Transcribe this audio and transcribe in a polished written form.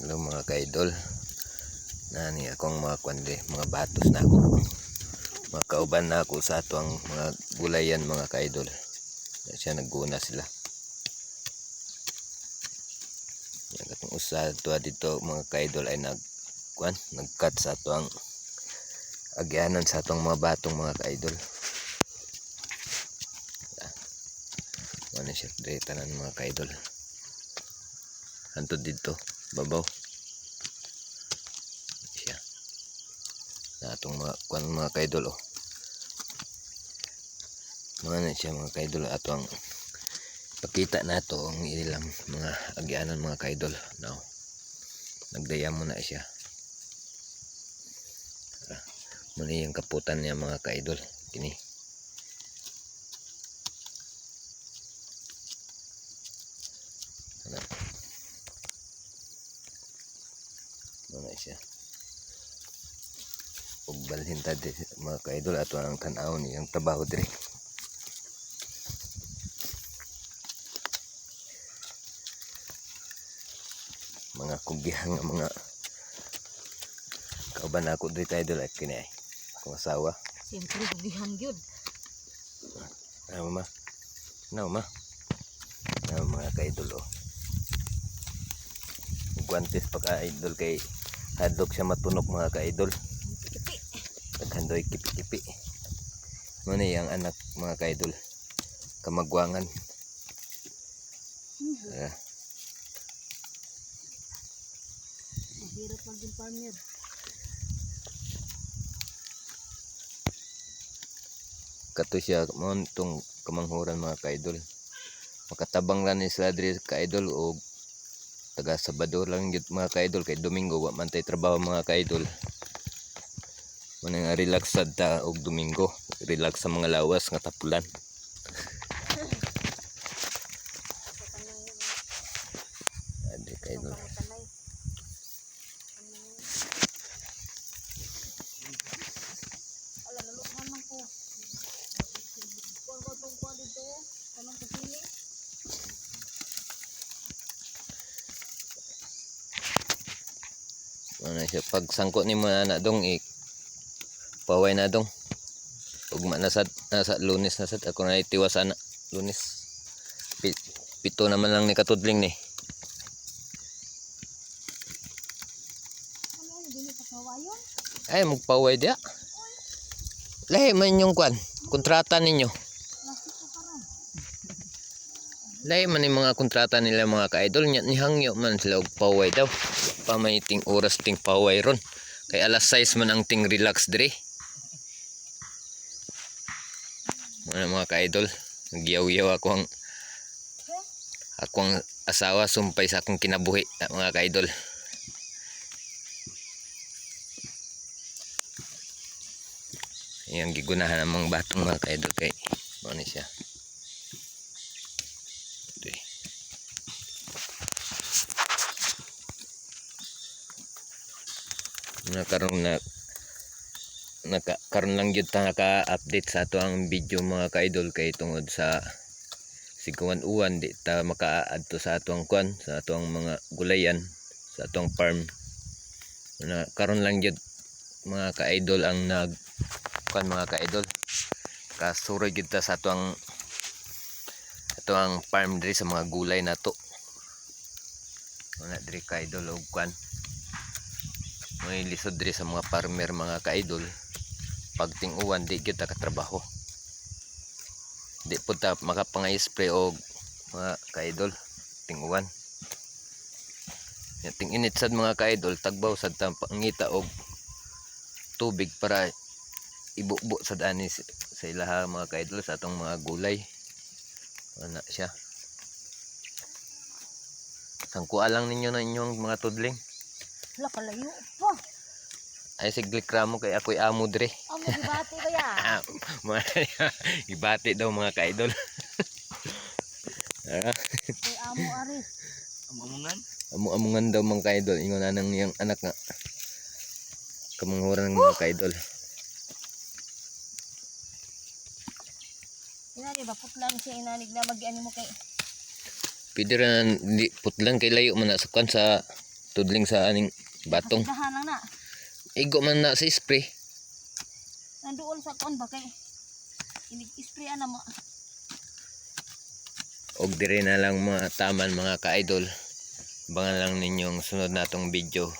Hello mga ka-idol. Nani akong mga kwande, mga batos na ako. Mga kauban na ako sa ato ang mga gulayan mga ka-idol. Siya nagguna sila. Yan katong usa dito mga ka-idol ay nagcut sa ato ang agyanan sa atong mga batong mga ka-idol. Ano siya tanan mga ka-idol. Hantod dito babaw siya na atong mga ka-idol mga na siya mga ka-idol ato ang pakita na to ang ilang mga agyanan mga ka-idol. Now nagdaya mo na siya muna yung kaputan niya mga ka-idol kini. Ano siya ug balhin ta mga ka-idol ato ang tan-aw niyang trabaho dire. Mga kubihang mga kauban ako dito idol at kini ay kung asawa siyempre kubihan gyud ma mga ka-idol guantes pa ka-idol kay hadlok siya matunok mga ka-idol. Naghandoy kipi-kipi mo na yung anak mga ka-idol kamagwangan. mahirap maging farmer. Kato siya mo itong kamanghuran mga ka-idol, makatabang lang ni sila diri ka-idol o taga Sabado lang yun mga ka-idol kay Domingo wa man tay trabaho mga ka-idol. Muna nga relax sad ta og Domingo, relax sa mga lawas nga tapulan. Adi ka-idol. Ala nalukman man ko. Kuan dito, kanang kusini. Ano siya pag sangko ni mo na dong paway na dong ug nasa Lunes na sad ako na itiwas ana Lunes pito naman lang ni katudling ni. Ano dinhi sa kawayon? Ay magpaway dia lahi man yung kontrata ninyo. Lahi man yung mga kontrata nila mga ka-idol nihangyo man sila og paway daw pa may ting oras ting paway ron kay alas 6 man ang ting relax dire. Mga ka-idol nagyaw-yaw akong asawa sumpay sa akong kinabuhi mga ka-idol. Yang gigunahan ng mga batong mga ka-idol kay ano siya karon karon lang jud ta naka-update sa ato ang video mga ka-idol kay tungod sa siguan uwan di ta maka-adto sa ato ang sa ato ang mga gulayan sa ato ang farm na karon lang jud mga ka-idol ang mga ka-idol kasuro jud ta sa ato ang farm diri sa mga gulay nato wala diri ka-idol og may lisod diri sa mga farmer mga ka-idol pag ting-uwan di gyud ta katrabaho di pud ta makapangay-spray og mga ka-idol ting-uwan ting init sad mga ka-idol tagbaw sad ta pangita og tubig para ibubo sad ani sa ilaha mga ka-idol sa atong mga gulay ana siya sangkua lang ninyo na inyong mga tudling. Wala kalayo pa. Ay siglik ramo kay ako'y amo dire. Amo gibati ba ya? Ibati daw mga ka-idol. Kay amo ari. Amungan? Amungan daw mga ka-idol. Ingon na nang niyang anak nga. Kamanghuran ng mga ka-idol. Inani ba putlan siya inanig na mag-ani mo kay Pwede rin putlan kay layo man sa tudling sa aning batong. Dahan lang na. Igo man na sa spray. Nandoon sa kon ba kay inig-spray na mo. Og dire na lang mga taman mga ka-idol. Abangan lang ninyong sunod natong video.